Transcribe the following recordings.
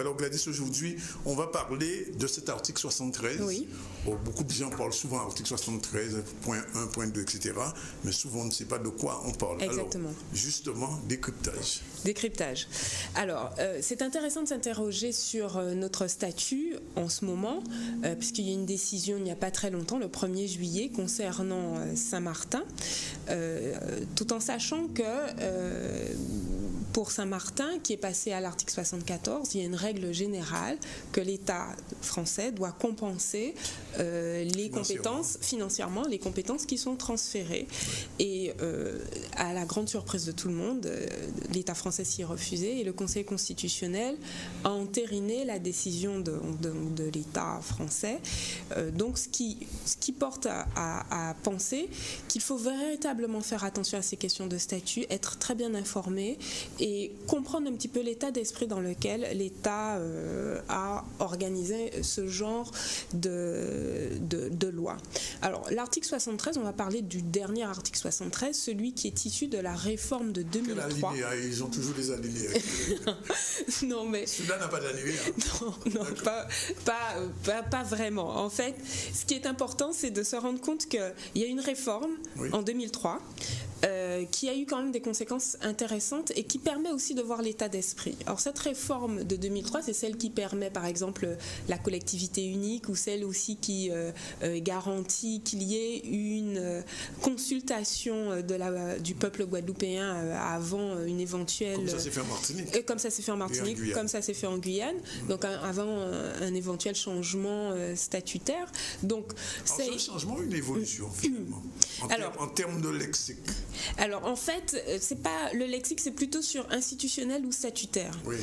Alors Gladys, aujourd'hui, on va parler de cet article 73. Oui. Beaucoup de gens parlent souvent article 73, point 1, point 2, etc. Mais souvent, on ne sait pas de quoi on parle. Exactement. Alors, justement, décryptage. Décryptage. Alors, c'est intéressant de s'interroger sur notre statut en ce moment, puisqu'il y a une décision il n'y a pas très longtemps, le 1er juillet, concernant Saint-Martin, tout en sachant que pour Saint-Martin, qui est passé à l'article 74, il y a une règle générale que l'État français doit compenser les compétences, financièrement, les compétences qui sont transférées. Et à la grande surprise de tout le monde, l'État français s'y est refusé et le Conseil constitutionnel a entériné la décision de l'État français. Donc ce qui porte à penser qu'il faut véritablement faire attention à ces questions de statut, être très bien informé et comprendre un petit peu l'état d'esprit dans lequel l'État a organisé ce genre de loi. Alors l'article 73, on va parler du dernier article 73, celui qui est issu de la réforme de 2003. Ils ont toujours des alinéas. Non, mais... Celui-là n'a pas d'alinéa. Non, pas vraiment. En fait, ce qui est important, c'est de se rendre compte qu'il y a une réforme en 2003 qui a eu quand même des conséquences intéressantes et qui permet aussi de voir l'état d'esprit. Alors cette réforme de 2003, c'est celle qui permet par exemple la collectivité unique ou celle aussi qui garantit qu'il y ait une consultation du peuple guadeloupéen avant une éventuelle... Comme ça s'est fait en Martinique. Comme ça s'est fait en Martinique, comme ça s'est fait en Guyane, donc avant un éventuel changement statutaire. Donc, c'est un changement ou une évolution finalement en termes de lexique? Alors en fait, c'est pas le lexique, c'est plutôt sur institutionnel ou statutaire. Oui.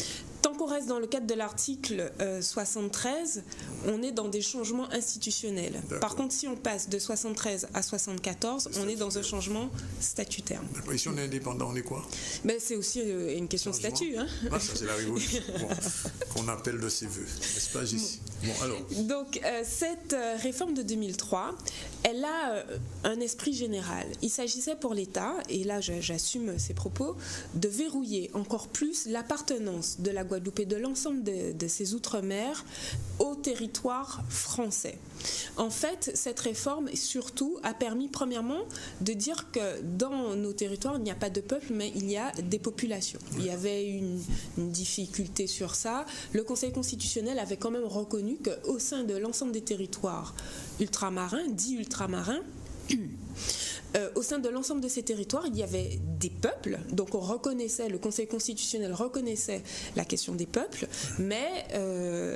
Tant qu'on reste dans le cadre de l'article 73, on est dans des changements institutionnels. Par contre, si on passe de 73 à 74, on est dans un changement statutaire. Et si on est indépendant, on est quoi? C'est aussi une question de statut. Hein. Ça, c'est la révolution qu'on appelle de ses voeux. N'est-ce pas, Jessie? Alors. Donc, cette réforme de 2003, elle a un esprit général. Il s'agissait pour l'État, et là j'assume ces propos, de verrouiller encore plus l'appartenance de la Guadeloupe et de l'ensemble de ses outre-mer au territoire français. En fait, cette réforme surtout a permis premièrement de dire que dans nos territoires, il n'y a pas de peuple, mais il y a des populations. Il y avait une difficulté sur ça. Le Conseil constitutionnel avait quand même reconnu qu'au sein de l'ensemble des territoires ultramarins, dits ultramarins, au sein de l'ensemble de ces territoires, il y avait des peuples, donc le Conseil constitutionnel reconnaissait la question des peuples, mais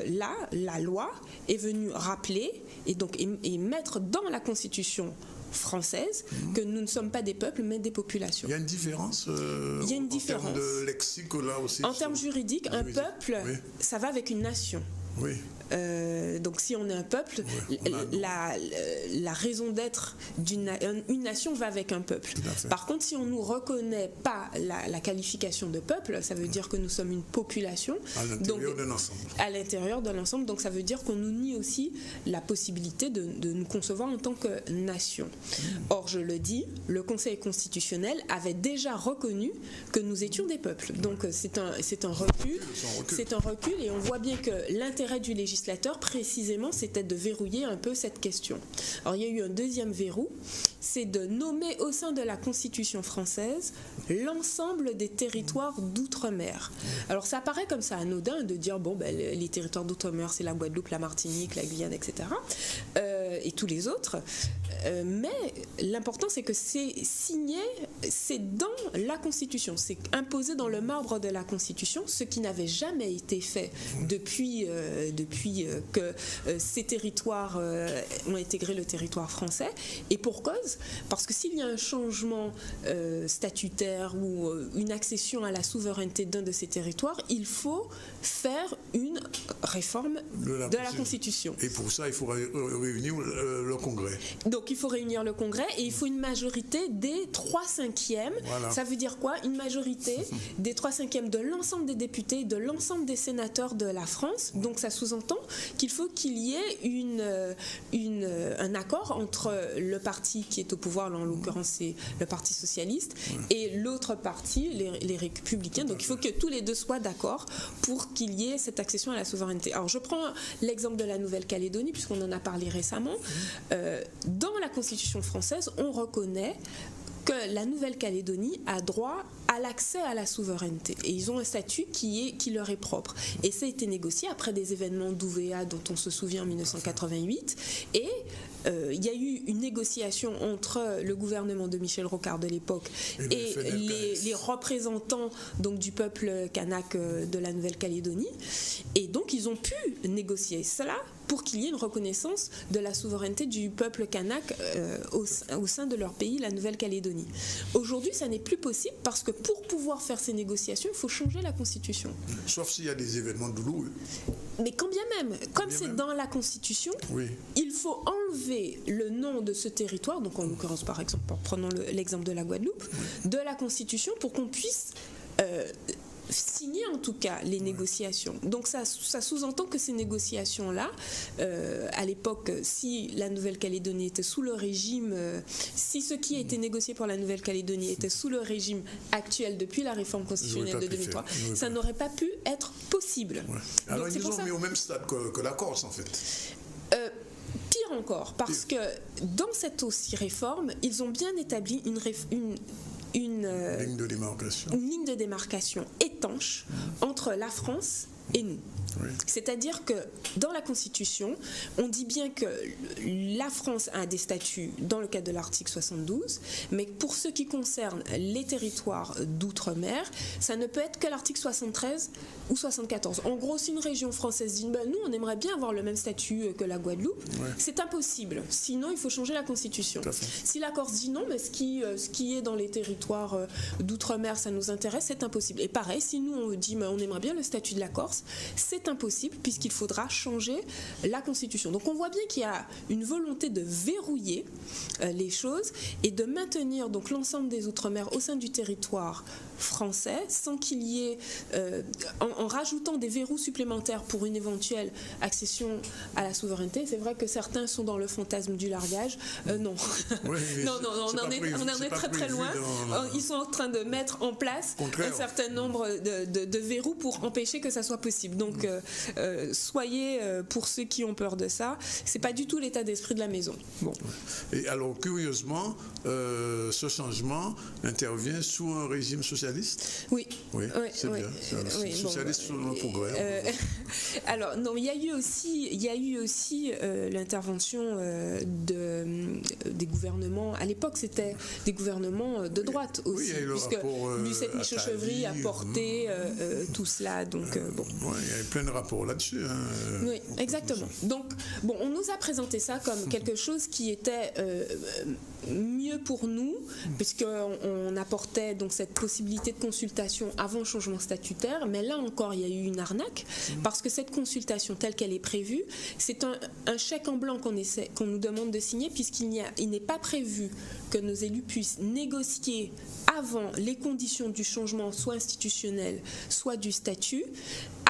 là, la loi est venue rappeler et mettre dans la Constitution française que nous ne sommes pas des peuples, mais des populations. Il y a une différence il y a une différence. En termes de lexique, là aussi. En termes juridiques, un peuple, ça va avec une nation. Oui. Donc si on est un peuple, la raison d'être une nation va avec un peuple. Par contre, si on ne nous reconnaît pas la qualification de peuple, ça veut dire que nous sommes une population. À l'intérieur de l'ensemble. Donc ça veut dire qu'on nous nie aussi la possibilité de nous concevoir en tant que nation. Or, je le dis, le Conseil constitutionnel avait déjà reconnu que nous étions des peuples. Donc c'est un recul. C'est un recul et on voit bien que l'intérêt du législateur, précisément, c'était de verrouiller un peu cette question. Alors, il y a eu un deuxième verrou, c'est de nommer au sein de la Constitution française l'ensemble des territoires d'outre-mer. Alors, ça paraît comme ça anodin de dire, les territoires d'outre-mer, c'est la Guadeloupe, la Martinique, la Guyane, etc. Et tous les autres. Mais l'important, c'est que c'est signé, c'est dans la Constitution, c'est imposé dans le marbre de la Constitution, ce qui n'avait jamais été fait depuis que ces territoires ont intégré le territoire français. Et pour cause, parce que s'il y a un changement statutaire ou une accession à la souveraineté d'un de ces territoires, il faut faire une réforme de la Constitution. Et pour ça, il faut réunir le Congrès. Donc il faut réunir le Congrès et il faut une majorité des 3/5. Voilà. Ça veut dire quoi? Une majorité des 3/5 de l'ensemble des députés, de l'ensemble des sénateurs de la France. Donc ça sous-entend qu'il faut qu'il y ait un accord entre le parti qui est au pouvoir, là, en l'occurrence c'est le Parti socialiste, et l'autre parti, les républicains. Donc il faut que tous les deux soient d'accord pour qu'il y ait cette accession à la souveraineté. Alors je prends l'exemple de la Nouvelle-Calédonie, puisqu'on en a parlé récemment. Dans la Constitution française, on reconnaît que la Nouvelle-Calédonie a droit à l'accès à la souveraineté. Et ils ont un statut qui leur est propre. Et ça a été négocié après des événements d'Ouvéa dont on se souvient en 1988. Et il y a eu une négociation entre le gouvernement de Michel Rocard de l'époque et les représentants donc, du peuple kanak de la Nouvelle-Calédonie. Et donc ils ont pu négocier cela pour qu'il y ait une reconnaissance de la souveraineté du peuple kanak au sein de leur pays, la Nouvelle-Calédonie. Aujourd'hui, ça n'est plus possible parce que pour pouvoir faire ces négociations, il faut changer la Constitution. Sauf s'il y a des événements douloureux. Mais quand bien même, comme c'est dans la Constitution, il faut enlever le nom de ce territoire, donc en l'occurrence par exemple, prenons l'exemple de la Guadeloupe, de la Constitution pour qu'on puisse signer en tout cas les négociations. Donc ça sous-entend que ces négociations-là, à l'époque, si la Nouvelle-Calédonie était sous le régime, si ce qui a été négocié pour la Nouvelle-Calédonie était sous le régime actuel depuis la réforme constitutionnelle de 2003, ça n'aurait pas pu être possible. Alors ils nous ont mis au même stade que la Corse en fait. Pire encore, parce que dans cette aussi réforme, ils ont bien établi une ligne de démarcation étanche entre la France et nous. C'est-à-dire que dans la Constitution, on dit bien que la France a des statuts dans le cadre de l'article 72, mais pour ce qui concerne les territoires d'outre-mer, ça ne peut être que l'article 73 ou 74. En gros, si une région française dit ben, nous, on aimerait bien avoir le même statut que la Guadeloupe, c'est impossible. Sinon, il faut changer la Constitution. Si la Corse dit non, mais ce qui est dans les territoires d'outre-mer, ça nous intéresse, c'est impossible. Et pareil, si nous, on dit ben, on aimerait bien le statut de la Corse, c'est impossible puisqu'il faudra changer la Constitution. Donc on voit bien qu'il y a une volonté de verrouiller les choses et de maintenir donc l'ensemble des Outre-mer au sein du territoire français sans qu'il y ait, en rajoutant des verrous supplémentaires pour une éventuelle accession à la souveraineté. C'est vrai que certains sont dans le fantasme du largage. Non. On en est très très loin. Ils sont en train de mettre en place un certain nombre de verrous pour empêcher que ça soit possible. Donc soyez, pour ceux qui ont peur de ça, c'est pas du tout l'état d'esprit de la maison. Bon. Et alors curieusement, ce changement intervient sous un régime socialiste. Oui, c'est bien. Socialiste sous le Congrès. Alors non, il y a eu aussi l'intervention des gouvernements. À l'époque, c'était des gouvernements de droite aussi, puisque Lucette Michaud-Chevry a porté tout cela. Donc bon. Il y a plein de rapports là-dessus. Oui, exactement. Donc bon, on nous a présenté ça comme quelque chose qui était mieux pour nous, puisqu'on apportait donc cette possibilité de consultation avant le changement statutaire, mais là encore il y a eu une arnaque, parce que cette consultation telle qu'elle est prévue, c'est un chèque en blanc qu'on nous demande de signer, puisqu'il n'est pas prévu que nos élus puissent négocier avant les conditions du changement soit institutionnel, soit du statut,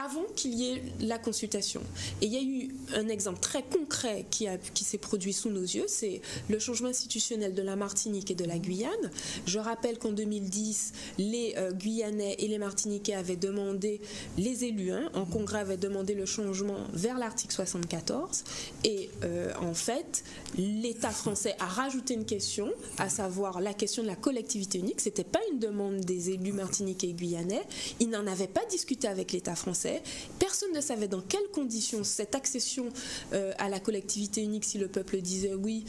avant qu'il y ait la consultation. Et il y a eu un exemple très concret qui s'est produit sous nos yeux, c'est le changement institutionnel de la Martinique et de la Guyane. Je rappelle qu'en 2010, les Guyanais et les Martiniquais avaient demandé, les élus en congrès avaient demandé le changement vers l'article 74, et en fait, l'État français a rajouté une question, à savoir la question de la collectivité unique. C'était pas une demande des élus martiniquais et guyanais, ils n'en avaient pas discuté avec l'État français. Personne ne savait dans quelles conditions cette accession à la collectivité unique, si le peuple disait oui,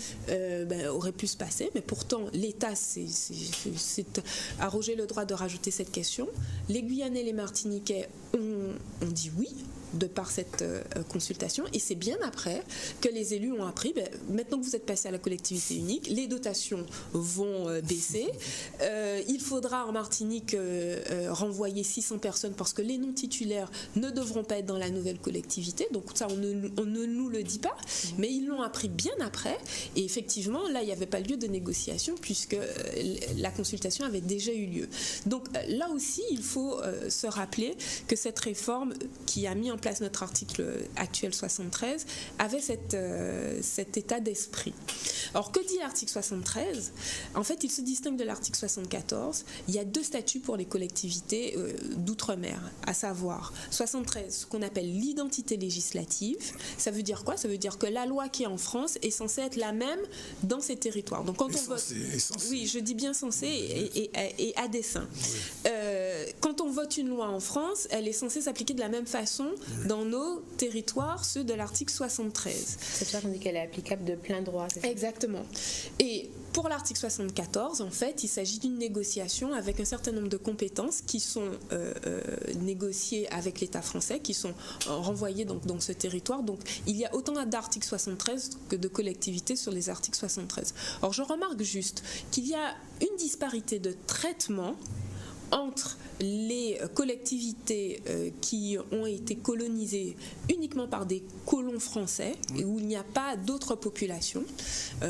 aurait pu se passer. Mais pourtant, l'État s'est arrogé le droit de rajouter cette question. Les Guyanais et les Martiniquais ont dit oui. de par cette consultation, et c'est bien après que les élus ont appris, maintenant que vous êtes passé à la collectivité unique, les dotations vont baisser, il faudra en Martinique renvoyer 600 personnes parce que les non-titulaires ne devront pas être dans la nouvelle collectivité, donc ça on ne nous le dit pas, mais ils l'ont appris bien après, et effectivement là il n'y avait pas lieu de négociation puisque la consultation avait déjà eu lieu. Donc là aussi il faut se rappeler que cette réforme qui a mis en place notre article actuel 73 avait cet état d'esprit. Alors que dit l'article 73 ? En fait il se distingue de l'article 74. Il y a 2 statuts pour les collectivités d'outre-mer, à savoir 73, ce qu'on appelle l'identité législative. Ça veut dire quoi ? Ça veut dire que la loi qui est en France est censée être la même dans ces territoires. Donc quand on vote, oui, je dis bien censé et à dessein. Oui. Quand on vote une loi en France, elle est censée s'appliquer de la même façon dans nos territoires, ceux de l'article 73. C'est ça qu'on dit qu'elle est applicable de plein droit. C'est ça ? Exactement. Et pour l'article 74, en fait, il s'agit d'une négociation avec un certain nombre de compétences qui sont négociées avec l'État français, qui sont renvoyées donc, dans ce territoire. Donc, il y a autant d'articles 73 que de collectivités sur les articles 73. Alors, je remarque juste qu'il y a une disparité de traitement entre les collectivités qui ont été colonisées uniquement par des colons français et où il n'y a pas d'autres populations.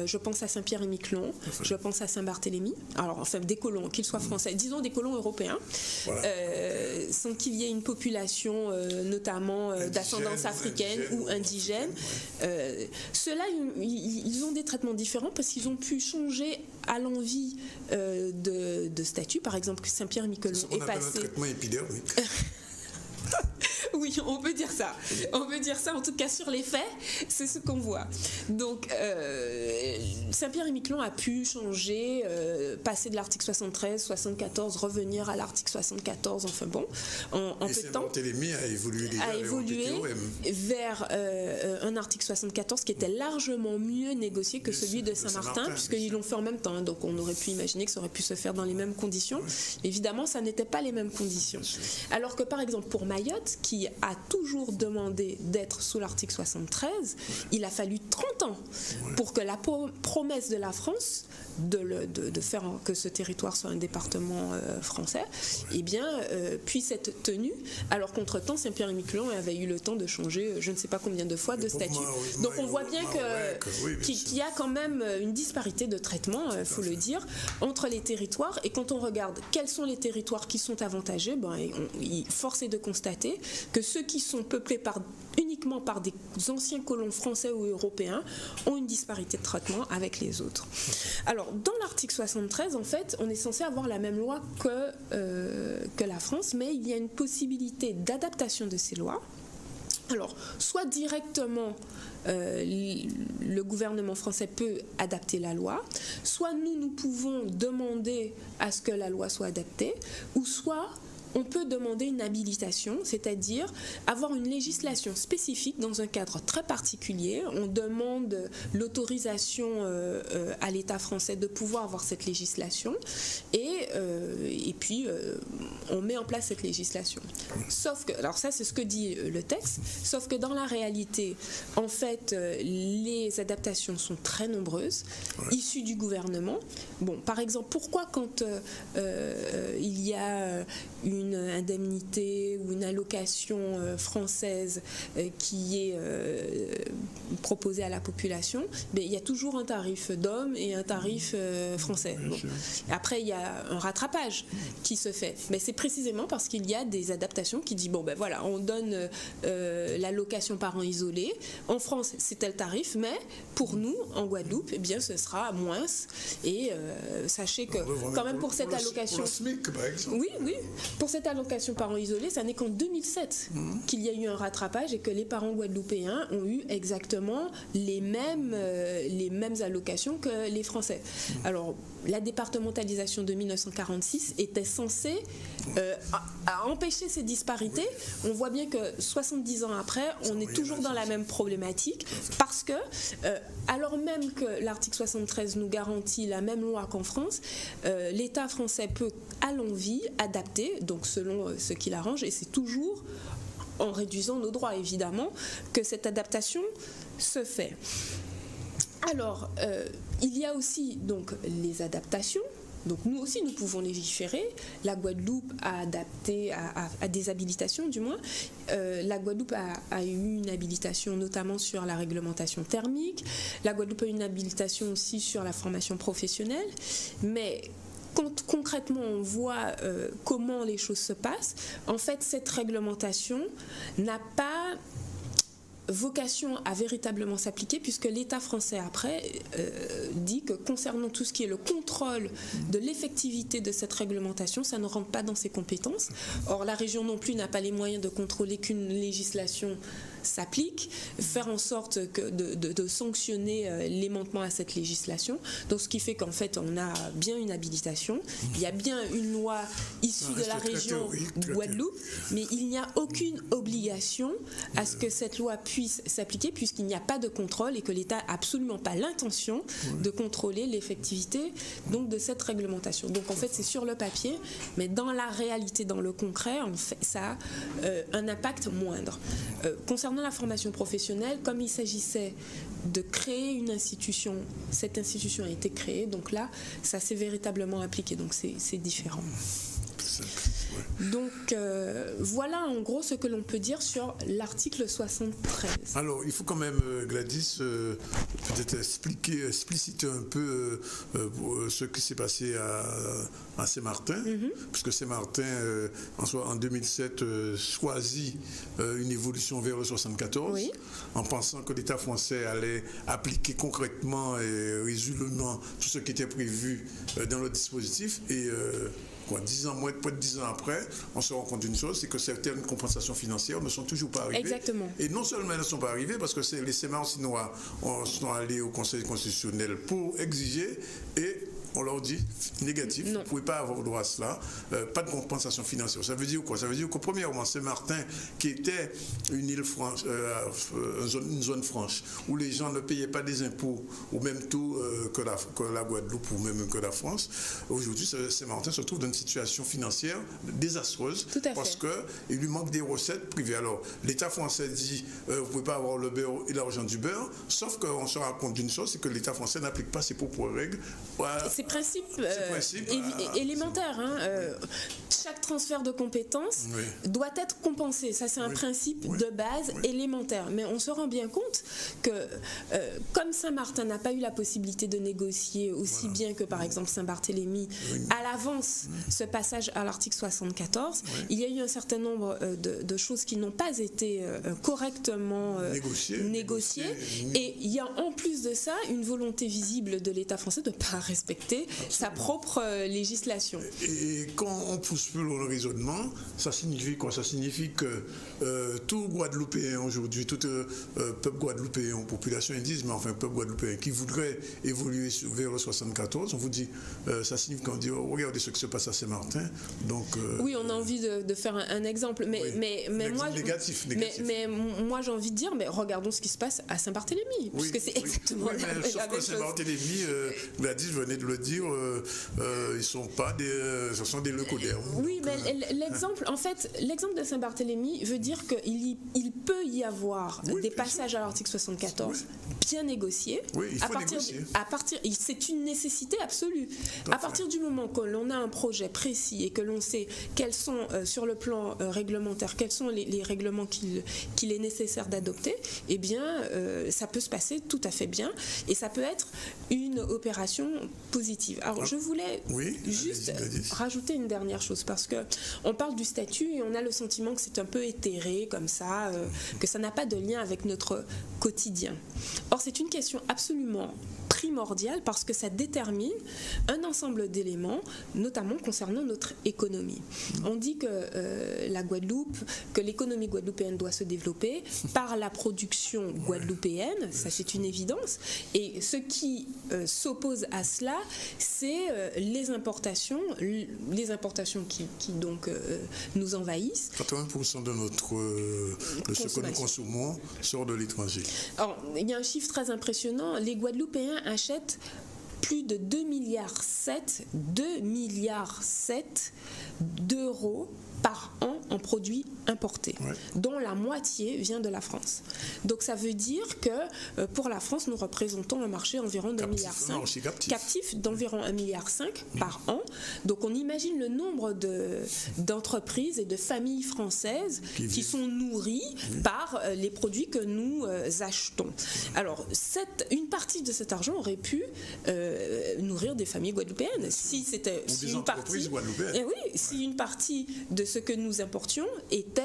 Je pense à Saint-Pierre-et-Miquelon, je pense à Saint-Barthélemy, alors enfin des colons, qu'ils soient français, disons des colons européens, voilà. Sans qu'il y ait une population notamment d'ascendance africaine ou indigène. Ceux-là, ils ont des traitements différents parce qu'ils ont pu changer à l'envi de statut. Par exemple, Saint-Pierre-et-Miquelon est passé... un traitement épidermique. Oui, on peut dire ça. On peut dire ça, en tout cas sur les faits, c'est ce qu'on voit. Donc, Saint-Pierre-et-Miquelon a pu changer, passer de l'article 73, 74, revenir à l'article 74, enfin bon, en peu de temps. Saint-Barthélemy a évolué déjà vers un article 74 qui était largement mieux négocié que celui de Saint-Martin, puisqu'ils l'ont fait en même temps. Hein, donc, on aurait pu imaginer que ça aurait pu se faire dans les mêmes conditions. Évidemment, ça n'était pas les mêmes conditions. Alors que, par exemple, pour Mayotte, qui a toujours demandé d'être sous l'article 73, il a fallu 30 ans pour que la promesse de la France de faire que ce territoire soit un département français, eh bien, puisse être tenue, alors qu'entre-temps, Saint-Pierre-et-Miquelon avait eu le temps de changer je ne sais pas combien de fois de statut. Donc on voit bien qu'il y a quand même une disparité de traitement, il faut le dire, entre les territoires, et quand on regarde quels sont les territoires qui sont avantagés, force est de constater que ceux qui sont peuplés uniquement par des anciens colons français ou européens ont une disparité de traitement avec les autres. Alors, dans l'article 73, en fait, on est censé avoir la même loi que la France, mais il y a une possibilité d'adaptation de ces lois. Alors, soit directement, le gouvernement français peut adapter la loi, soit nous pouvons demander à ce que la loi soit adaptée, ou soit on peut demander une habilitation, c'est-à-dire avoir une législation spécifique dans un cadre très particulier. On demande l'autorisation à l'État français de pouvoir avoir cette législation et puis on met en place cette législation. Sauf que, alors ça c'est ce que dit le texte, sauf que dans la réalité, en fait, les adaptations sont très nombreuses, issues du gouvernement. Bon, par exemple, pourquoi quand il y a une indemnité ou une allocation française qui est proposée à la population, mais il y a toujours un tarif d'homme et un tarif français. Bon. Après, il y a un rattrapage qui se fait, mais c'est précisément parce qu'il y a des adaptations qui disent, bon ben voilà, on donne l'allocation parent isolé, en France c'est tel tarif, mais pour nous, en Guadeloupe, eh bien ce sera moins, et sachez que quand même pour cette allocation... Pour le SMIC, par exemple. Oui, pour cette allocation parents isolés, ça n'est qu'en 2007 qu'il y a eu un rattrapage et que les parents guadeloupéens ont eu exactement les mêmes allocations que les Français. Alors, la départementalisation de 1946 était censée empêcher ces disparités. On voit bien que 70 ans après, on est toujours dans la même problématique parce que, alors même que l'article 73 nous garantit la même loi qu'en France, l'État français peut à l'envi adapter, donc selon ce qu'il arrange, et c'est toujours en réduisant nos droits évidemment, que cette adaptation se fait. Alors, il y a aussi donc les adaptations. Donc nous aussi, nous pouvons légiférer. La Guadeloupe a adapté à des habilitations, du moins. La Guadeloupe a eu une habilitation notamment sur la réglementation thermique. La Guadeloupe a eu une habilitation aussi sur la formation professionnelle. Mais quand concrètement on voit comment les choses se passent, en fait, cette réglementation n'a pas vocation à véritablement s'appliquer, puisque l'État français après dit que concernant tout ce qui est le contrôle de l'effectivité de cette réglementation, ça ne rentre pas dans ses compétences. Or la région non plus n'a pas les moyens de contrôler qu'une législation s'applique, faire en sorte de sanctionner les manquements à cette législation. Donc ce qui fait qu'en fait on a bien une habilitation, il y a bien une loi issue de la région Guadeloupe, mais il n'y a aucune obligation à ce que cette loi puisse s'appliquer, puisqu'il n'y a pas de contrôle et que l'État n'a absolument pas l'intention de contrôler l'effectivité donc de cette réglementation. Donc en fait c'est sur le papier, mais dans la réalité, dans le concret, en fait, ça a un impact moindre. Concernant la formation professionnelle, comme il s'agissait de créer une institution, cette institution a été créée, donc là ça s'est véritablement appliqué, donc c'est différent. Donc voilà en gros ce que l'on peut dire sur l'article 73. Alors il faut quand même, Gladys, peut-être expliciter un peu ce qui s'est passé à Saint-Martin, puisque Saint-Martin en 2007 choisit une évolution vers le 74, en pensant que l'État français allait appliquer concrètement et résolument tout ce qui était prévu dans le dispositif, et 10 ans, moins de 10 ans après, on se rend compte d'une chose, c'est que certaines compensations financières ne sont toujours pas arrivées. Exactement. Et non seulement elles ne sont pas arrivées, parce que les Saint-Martinois sont allés au Conseil constitutionnel pour exiger, et on leur dit négatif, vous ne pouvez pas avoir droit à cela, pas de compensation financière. Ça veut dire quoi? Ça veut dire que premièrement, Saint-Martin, qui était une île franche, une zone franche, où les gens ne payaient pas des impôts au même taux que la Guadeloupe ou même que la France, aujourd'hui Saint-Martin se trouve dans une situation financière désastreuse, parce qu'il lui manque des recettes privées. Alors l'État français dit vous ne pouvez pas avoir le beurre et l'argent du beurre, sauf qu'on se rend compte d'une chose, c'est que l'État français n'applique pas ses propres règles. C'est principe élémentaire. Chaque transfert de compétences doit être compensé. Ça, c'est un principe de base élémentaire. Mais on se rend bien compte que, comme Saint-Martin n'a pas eu la possibilité de négocier aussi bien que, par exemple, Saint-Barthélemy, à l'avance, ce passage à l'article 74, il y a eu un certain nombre de choses qui n'ont pas été correctement négociées. Et il y a en plus de ça une volonté visible de l'État français de ne pas respecter sa propre législation. Et quand on pousse plus le raisonnement, ça signifie quoi? Ça signifie que tout Guadeloupéen aujourd'hui, tout peuple guadeloupéen en population indienne, mais enfin peuple guadeloupéen qui voudrait évoluer vers le 74, on vous dit, ça signifie qu'on dit, regardez ce qui se passe à Saint-Martin. Donc, oui, on a envie de faire un exemple, mais moi, négatif. Mais moi j'ai envie de dire, mais regardons ce qui se passe à Saint-Barthélemy, puisque c'est exactement la même chose. Sauf que Saint-Barthélemy, Gladys venait de le dire, ils sont pas ce sont des leucodères. Oui, mais l'exemple de Saint-Barthélemy veut dire qu'il peut y avoir des passages à l'article 74 bien négociés. Oui, il faut négocier. C'est une nécessité absolue. À partir du moment que l'on a un projet précis et que l'on sait quels sont sur le plan réglementaire, quels sont les règlements qu'il est nécessaire d'adopter, eh bien, ça peut se passer tout à fait bien et ça peut être une opération positive. Alors, je voulais juste rajouter une dernière chose, parce qu'on parle du statut et on a le sentiment que c'est un peu éthéré comme ça, que ça n'a pas de lien avec notre quotidien. Or, c'est une question absolument primordiale parce que ça détermine un ensemble d'éléments, notamment concernant notre économie. On dit que la Guadeloupe, que l'économie guadeloupéenne doit se développer par la production guadeloupéenne, ça c'est une évidence, et ce qui s'oppose à cela, c'est les importations qui donc nous envahissent. 80% de ce que nous consommons sort de l'étranger. Alors, il y a un chiffre très impressionnant, les Guadeloupéens achètent plus de 2,7 milliards d'euros par an en produits importés, dont la moitié vient de la France. Donc ça veut dire que pour la France, nous représentons un marché environ d'1,5 milliard captif d'environ 1,5 milliard par an. Donc on imagine le nombre d'entreprises et de familles françaises qui sont nourries par les produits que nous achetons. Alors une partie de cet argent aurait pu nourrir des familles guadeloupéennes si une partie de ce que nous importions était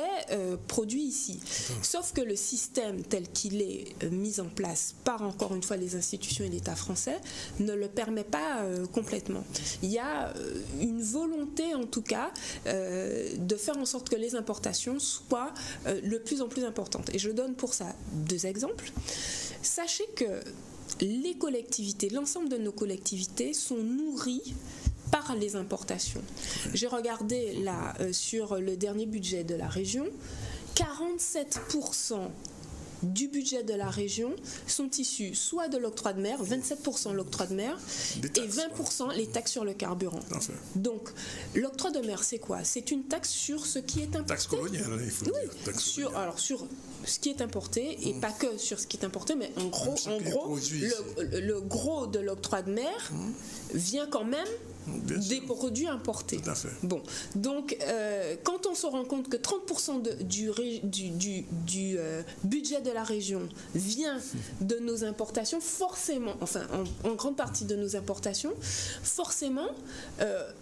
produit ici. Sauf que le système tel qu'il est mis en place par, encore une fois, les institutions et l'État français ne le permet pas complètement. Il y a une volonté, en tout cas, de faire en sorte que les importations soient de plus en plus importantes. Et je donne pour ça 2 exemples. Sachez que les collectivités, l'ensemble de nos collectivités sont nourries par les importations. J'ai regardé là sur le dernier budget de la région, 47% du budget de la région sont issus soit de l'octroi de mer, 27% l'octroi de mer, et 20% les taxes sur le carburant. Donc, l'octroi de mer, c'est quoi? C'est une taxe sur ce qui est importé. Taxe coloniale, il faut dire. Taxe coloniale. Sur ce qui est importé, et pas que sur ce qui est importé, mais en gros le gros de l'octroi de mer vient quand même des produits importés. Tout à fait. Bon, donc quand on se rend compte que 30% du budget de la région vient de nos importations, forcément, enfin en grande partie de nos importations, forcément,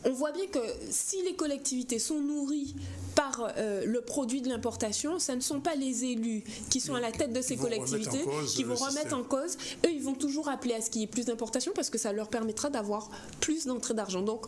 on voit bien que si les collectivités sont nourries par le produit de l'importation, ce ne sont pas les élus qui sont à la tête de ces collectivités qui vont remettre en cause. Eux, ils vont toujours appeler à ce qu'il y ait plus d'importation parce que ça leur permettra d'avoir plus d'entrée d'argent. Donc,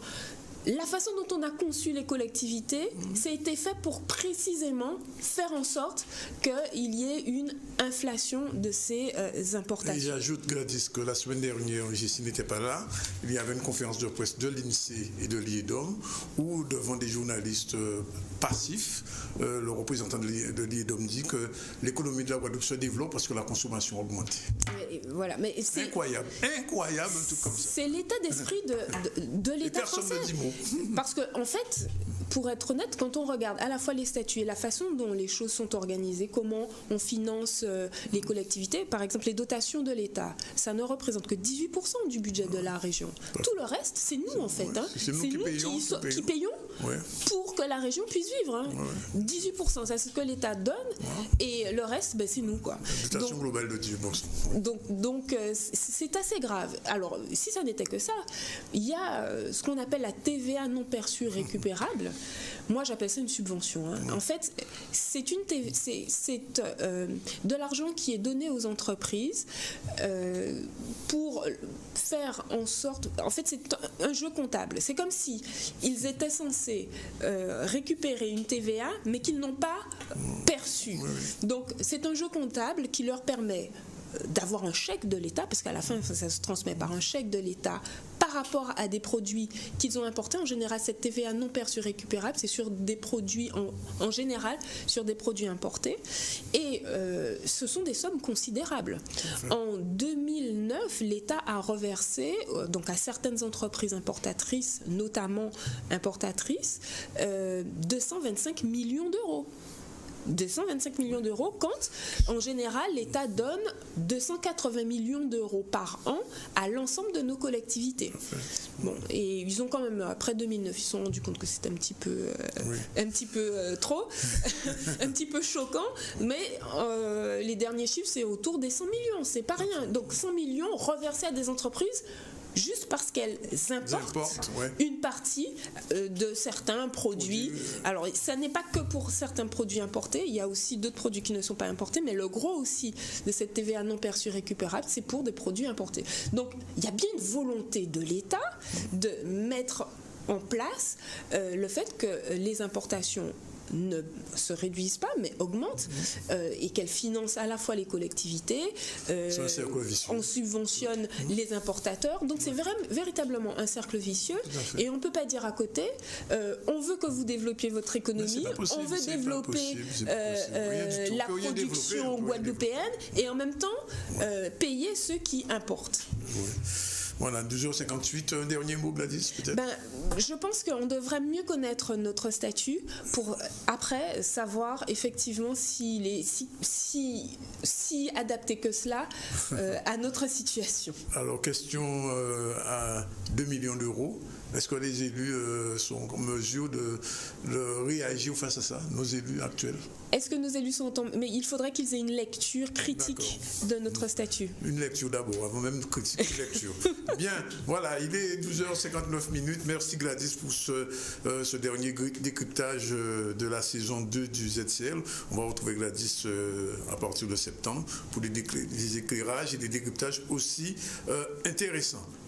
la façon dont on a conçu les collectivités, ça a été fait pour précisément faire en sorte qu'il y ait une inflation de ces importations. Et j'ajoute, Gladys, que la semaine dernière, Jessie n'était pas là, il y avait une conférence de presse de l'INSEE et de l'IEDOM où, devant des journalistes passifs, le représentant de l'IEDOM dit que l'économie de la Guadeloupe se développe parce que la consommation augmente. Voilà, mais c'est incroyable, un truc comme ça. C'est l'état d'esprit de l'État français. Personne ne dit mot. Parce que, en fait, pour être honnête, quand on regarde à la fois les statuts et la façon dont les choses sont organisées, comment on finance les collectivités, par exemple les dotations de l'État, ça ne représente que 18% du budget de la région. Tout le reste, c'est nous en fait. C'est nous qui payons pour que la région puisse vivre. 18%, c'est ce que l'État donne et le reste, c'est nous. La dotation globale de 18%. Donc c'est assez grave. Alors, si ça n'était que ça, il y a ce qu'on appelle la TVA non perçue récupérable. Moi, j'appelle ça une subvention. En fait, c'est de l'argent qui est donné aux entreprises pour faire en sorte... En fait, c'est un jeu comptable. C'est comme si ils étaient censés récupérer une TVA, mais qu'ils n'ont pas perçue. Donc, c'est un jeu comptable qui leur permet d'avoir un chèque de l'État, parce qu'à la fin, ça se transmet par un chèque de l'État par rapport à des produits qu'ils ont importés. En général, cette TVA non perçue récupérable, c'est sur des produits, en général, sur des produits importés. Et ce sont des sommes considérables. En 2009, l'État a reversé donc à certaines entreprises importatrices, notamment importatrices, 225 millions d'euros. 225 millions d'euros quand, en général, l'État donne 280 millions d'euros par an à l'ensemble de nos collectivités. Bon, et ils ont quand même, après 2009, ils se sont rendus compte que c'était un petit peu trop, un petit peu choquant, mais les derniers chiffres, c'est autour des 100 millions, c'est pas rien. Donc 100 millions reversés à des entreprises juste parce qu'elles importent une partie de certains produits. Alors, ça n'est pas que pour certains produits importés, il y a aussi d'autres produits qui ne sont pas importés, mais le gros aussi de cette TVA non perçue récupérable, c'est pour des produits importés. Donc, il y a bien une volonté de l'État de mettre en place le fait que les importations ne se réduisent pas, mais augmentent et qu'elles financent à la fois les collectivités, on subventionne les importateurs, donc c'est véritablement un cercle vicieux et on ne peut pas dire à côté on veut que vous développiez votre économie, on veut développer la production guadeloupéenne et en même temps payer ceux qui importent. Voilà, 12h58, un dernier mot, Gladys, peut-être? Je pense qu'on devrait mieux connaître notre statut pour après savoir effectivement s'il est si adapté que cela à notre situation. Alors, question à 2 millions d'euros. Est-ce que les élus sont en mesure de réagir face à ça, nos élus actuels? Est-ce que nos élus sont Mais il faudrait qu'ils aient une lecture critique de notre statut. Une lecture d'abord, avant même de critiquer une lecture. Bien, voilà, il est 12h59. Merci Gladys pour ce dernier décryptage de la saison 2 du ZCL. On va retrouver Gladys à partir de septembre pour des éclairages et des décryptages aussi intéressants.